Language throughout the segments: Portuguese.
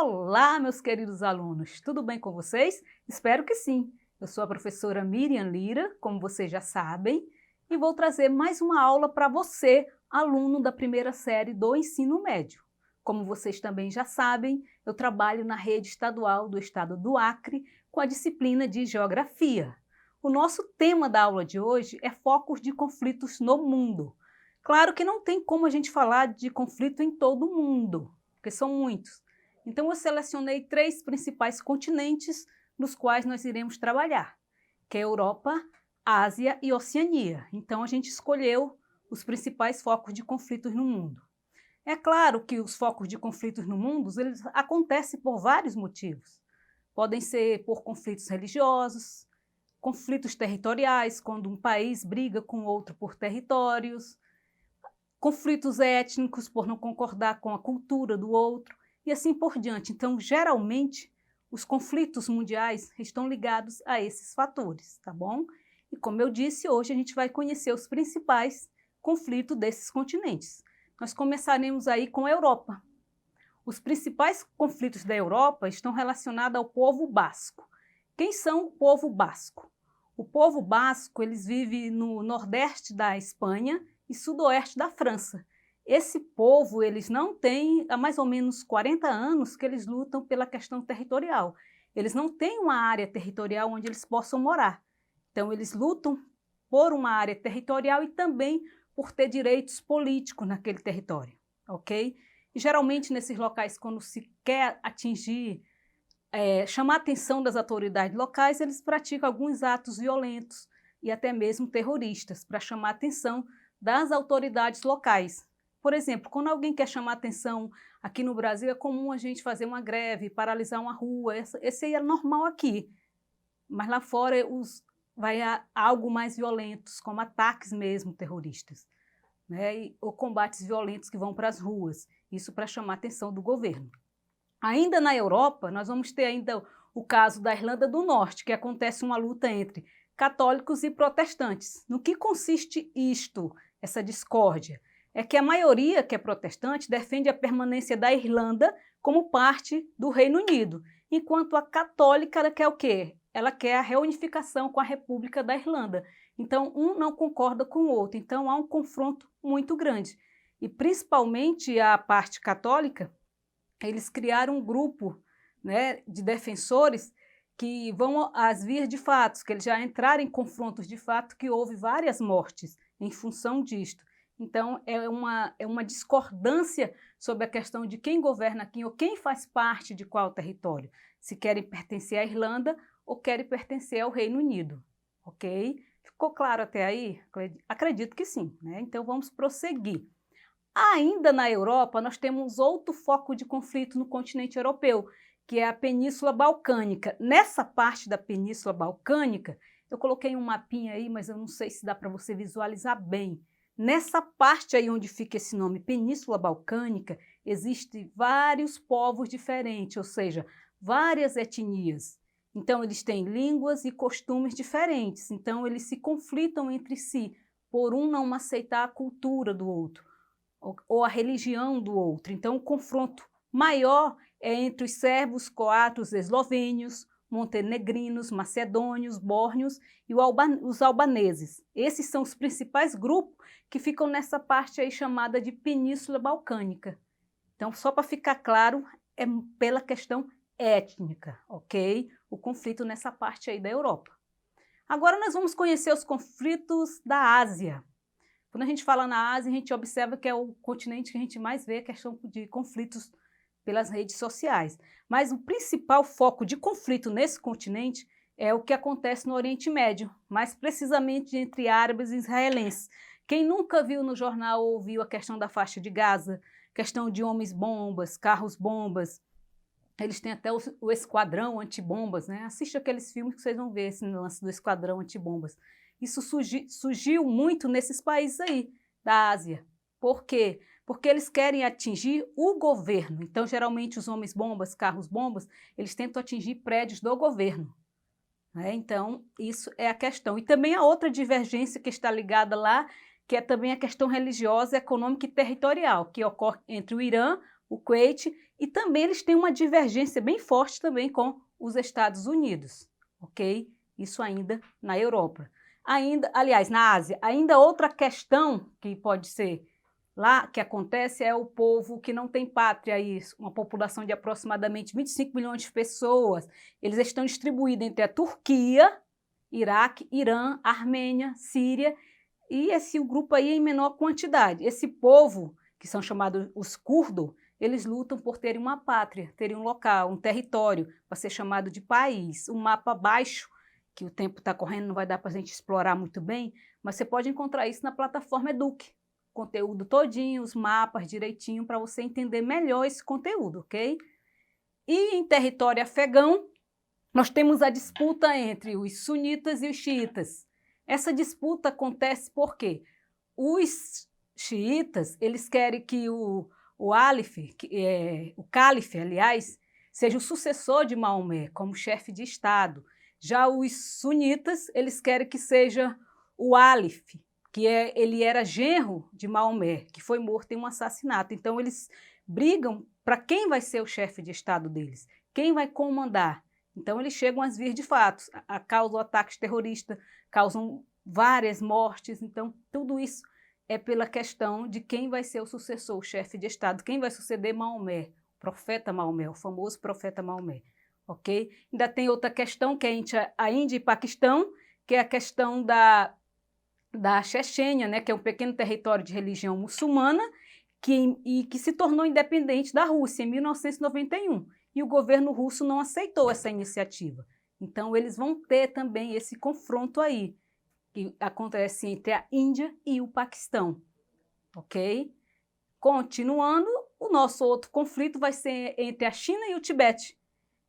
Olá, meus queridos alunos, tudo bem com vocês? Espero que sim. Eu sou a professora Miriam Lira, como vocês já sabem, e vou trazer mais uma aula para você, aluno da primeira série do ensino médio. Como vocês também já sabem, eu trabalho na rede estadual do estado do Acre com a disciplina de Geografia. O nosso tema da aula de hoje é focos de conflitos no mundo. Claro que não tem como a gente falar de conflito em todo o mundo, porque são muitos. Então eu selecionei 3 principais continentes nos quais nós iremos trabalhar, que é Europa, Ásia e Oceania. Então a gente escolheu os principais focos de conflitos no mundo. É claro que os focos de conflitos no mundo, eles acontecem por vários motivos. Podem ser por conflitos religiosos, conflitos territoriais, quando um país briga com outro por territórios, conflitos étnicos por não concordar com a cultura do outro, e assim por diante. Então, geralmente, os conflitos mundiais estão ligados a esses fatores, tá bom? E como eu disse, hoje a gente vai conhecer os principais conflitos desses continentes. Nós começaremos aí com a Europa. Os principais conflitos da Europa estão relacionados ao povo basco. Quem são o povo basco? O povo basco, eles vivem no nordeste da Espanha e sudoeste da França. Esse povo, eles não têm, há mais ou menos 40 anos que eles lutam pela questão territorial. Eles não têm uma área territorial onde eles possam morar. Então, eles lutam por uma área territorial e também por ter direitos políticos naquele território, ok? E geralmente, nesses locais, quando se quer atingir, chamar a atenção das autoridades locais, eles praticam alguns atos violentos e até mesmo terroristas, para chamar a atenção das autoridades locais. Por exemplo, quando alguém quer chamar atenção, aqui no Brasil é comum a gente fazer uma greve, paralisar uma rua, esse aí é normal aqui, mas lá fora vai a algo mais violentos, como ataques mesmo terroristas, né? Ou combates violentos que vão para as ruas, isso para chamar a atenção do governo. Ainda na Europa, nós vamos ter ainda o caso da Irlanda do Norte, que acontece uma luta entre católicos e protestantes. No que consiste isto, essa discórdia? É que a maioria que é protestante defende a permanência da Irlanda como parte do Reino Unido, enquanto a católica ela quer o quê? Ela quer a reunificação com a República da Irlanda. Então, um não concorda com o outro. Então, há um confronto muito grande. E, principalmente, a parte católica, eles criaram um grupo, né, de defensores que vão às vias de fato, que eles já entraram em confrontos de fato, que houve várias mortes em função disto. Então, é uma discordância sobre a questão de quem governa aqui ou quem faz parte de qual território. Se querem pertencer à Irlanda ou querem pertencer ao Reino Unido, ok? Ficou claro até aí? Acredito que sim, né? Então, vamos prosseguir. Ainda na Europa, nós temos outro foco de conflito no continente europeu, que é a Península Balcânica. Nessa parte da Península Balcânica, eu coloquei um mapinha aí, mas eu não sei se dá para você visualizar bem. Nessa parte aí onde fica esse nome, Península Balcânica, existem vários povos diferentes, ou seja, várias etnias. Então, eles têm línguas e costumes diferentes, então eles se conflitam entre si, por um não aceitar a cultura do outro, ou a religião do outro. Então, o confronto maior é entre os sérvios, croatas, eslovênios, montenegrinos, macedônios, bórnios e os albaneses. Esses são os principais grupos que ficam nessa parte aí chamada de Península Balcânica. Então, só para ficar claro, é pela questão étnica, ok? O conflito nessa parte aí da Europa. Agora nós vamos conhecer os conflitos da Ásia. Quando a gente fala na Ásia, a gente observa que é o continente que a gente mais vê a questão de conflitos pelas redes sociais. Mas o principal foco de conflito nesse continente é o que acontece no Oriente Médio, mais precisamente entre árabes e israelenses. Quem nunca viu no jornal ou ouviu a questão da faixa de Gaza, questão de homens-bombas, carros-bombas, eles têm até o esquadrão antibombas, né? Assiste aqueles filmes que vocês vão ver esse lance do esquadrão antibombas. Isso surgiu muito nesses países aí da Ásia. Por quê? Porque eles querem atingir o governo. Então, geralmente, os homens-bombas, carros-bombas, eles tentam atingir prédios do governo, né? Então, isso é a questão. E também a outra divergência que está ligada lá, que é também a questão religiosa, econômica e territorial, que ocorre entre o Irã, o Kuwait, e também eles têm uma divergência bem forte também com os Estados Unidos, ok? Isso ainda na Europa. Ainda, aliás, na Ásia, ainda outra questão que pode ser lá, que acontece, é o povo que não tem pátria, isso, uma população de aproximadamente 25 milhões de pessoas. Eles estão distribuídos entre a Turquia, Iraque, Irã, Armênia, Síria, e esse grupo aí em menor quantidade. Esse povo, que são chamados os curdos, eles lutam por terem uma pátria, terem um local, um território, para ser chamado de país. Um mapa baixo, que o tempo está correndo, não vai dar para a gente explorar muito bem, mas você pode encontrar isso na plataforma Eduque. Conteúdo todinho, os mapas direitinho, para você entender melhor esse conteúdo, ok? E em território afegão, nós temos a disputa entre os sunitas e os xiitas. Essa disputa acontece porque os xiitas, eles querem que o calife, aliás, seja o sucessor de Maomé como chefe de Estado. Já os sunitas, eles querem que seja o Alife, ele era genro de Maomé, que foi morto em um assassinato. Então, eles brigam para quem vai ser o chefe de Estado deles, quem vai comandar. Então, eles chegam às vias de fato, causam ataques terroristas, causam várias mortes. Então, tudo isso é pela questão de quem vai ser o sucessor, o chefe de Estado, quem vai suceder Maomé, o profeta Maomé, o famoso profeta Maomé. Ok? Ainda tem outra questão, que é a Índia e Paquistão, que é a questão da Chechênia, né, que é um pequeno território de religião muçulmana, que se tornou independente da Rússia em 1991. E o governo russo não aceitou essa iniciativa. Então, eles vão ter também esse confronto aí, que acontece entre a Índia e o Paquistão. Ok? Continuando, o nosso outro conflito vai ser entre a China e o Tibete,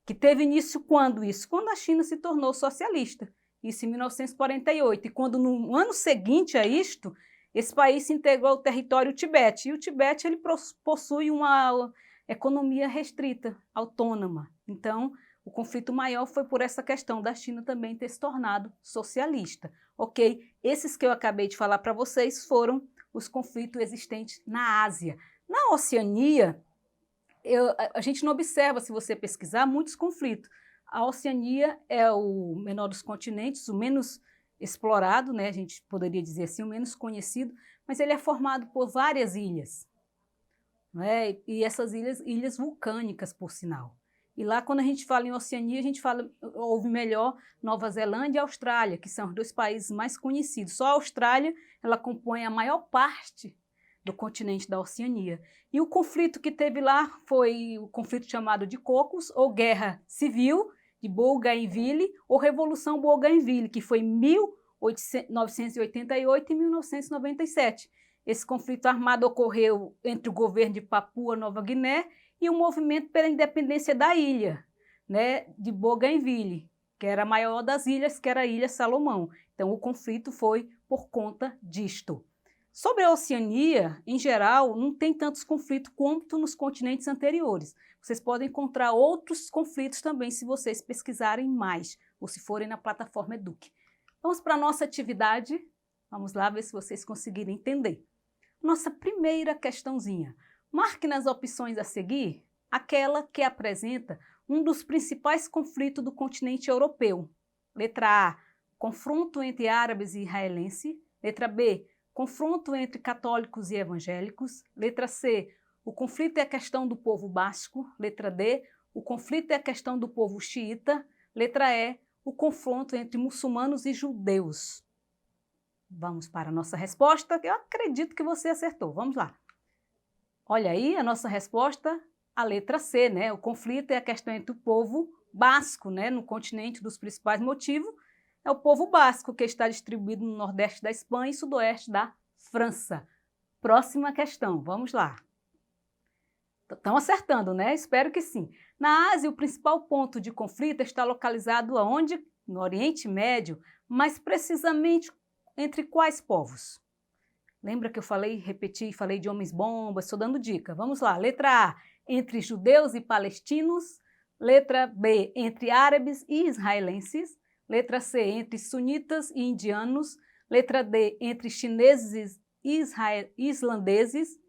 que teve início quando isso? Quando a China se tornou socialista, isso em 1948, e quando no ano seguinte a isto, esse país se integrou ao território Tibete, e o Tibete ele possui uma economia restrita, autônoma. Então, o conflito maior foi por essa questão da China também ter se tornado socialista, ok? Esses que eu acabei de falar para vocês foram os conflitos existentes na Ásia. Na Oceania, a gente não observa, se você pesquisar, muitos conflitos. A Oceania é o menor dos continentes, o menos explorado, né? A gente poderia dizer assim, o menos conhecido, mas ele é formado por várias ilhas, não é? E essas ilhas vulcânicas, por sinal. E lá, quando a gente fala em Oceania, a gente ouve melhor Nova Zelândia e Austrália, que são os dois países mais conhecidos. Só a Austrália, ela compõe a maior parte do continente da Oceania. E o conflito que teve lá foi o conflito chamado de Cocos, ou Guerra Civil de Bougainville, ou Revolução Bougainville, que foi em 1988 e 1997. Esse conflito armado ocorreu entre o governo de Papua Nova Guiné e o movimento pela independência da ilha, né, de Bougainville, que era a maior das ilhas, que era a Ilha Salomão. Então, o conflito foi por conta disto. Sobre a Oceania, em geral, não tem tantos conflitos quanto nos continentes anteriores. Vocês podem encontrar outros conflitos também se vocês pesquisarem mais, ou se forem na plataforma Eduque. Vamos para a nossa atividade. Vamos lá ver se vocês conseguirem entender. Nossa primeira questãozinha. Marque nas opções a seguir aquela que apresenta um dos principais conflitos do continente europeu. Letra A, confronto entre árabes e israelenses. Letra B, confronto entre católicos e evangélicos. Letra C, o conflito é a questão do povo basco. Letra D, o conflito é a questão do povo xiita. Letra E, o confronto entre muçulmanos e judeus. Vamos para a nossa resposta, que eu acredito que você acertou. Vamos lá. Olha aí a nossa resposta, a letra C, né? O conflito é a questão entre o povo basco, né? No continente, dos principais motivos, é o povo basco, que está distribuído no nordeste da Espanha e sudoeste da França. Próxima questão, vamos lá. Estão acertando, né? Espero que sim. Na Ásia, o principal ponto de conflito está localizado aonde? No Oriente Médio, mas precisamente entre quais povos? Lembra que eu falei de homens-bomba, estou dando dica. Vamos lá. Letra A, entre judeus e palestinos. Letra B, entre árabes e israelenses. Letra C, entre sunitas e indianos. Letra D, entre chineses e islandeses.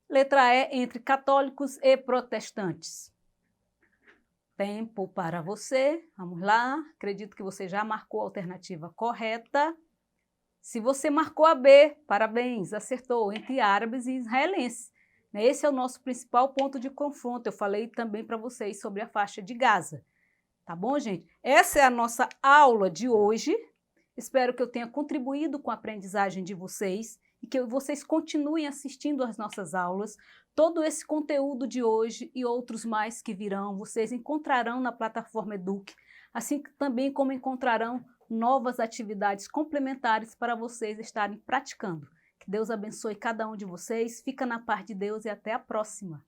Letra E, entre católicos e protestantes. Tempo para você. Vamos lá. Acredito que você já marcou a alternativa correta. Se você marcou a B, parabéns, acertou, entre árabes e israelenses. Esse é o nosso principal ponto de confronto. Eu falei também para vocês sobre a faixa de Gaza. Tá bom, gente? Essa é a nossa aula de hoje. Espero que eu tenha contribuído com a aprendizagem de vocês e que vocês continuem assistindo às nossas aulas. Todo esse conteúdo de hoje e outros mais que virão, vocês encontrarão na plataforma Eduque, assim também como encontrarão novas atividades complementares para vocês estarem praticando. Que Deus abençoe cada um de vocês, fica na paz de Deus e até a próxima!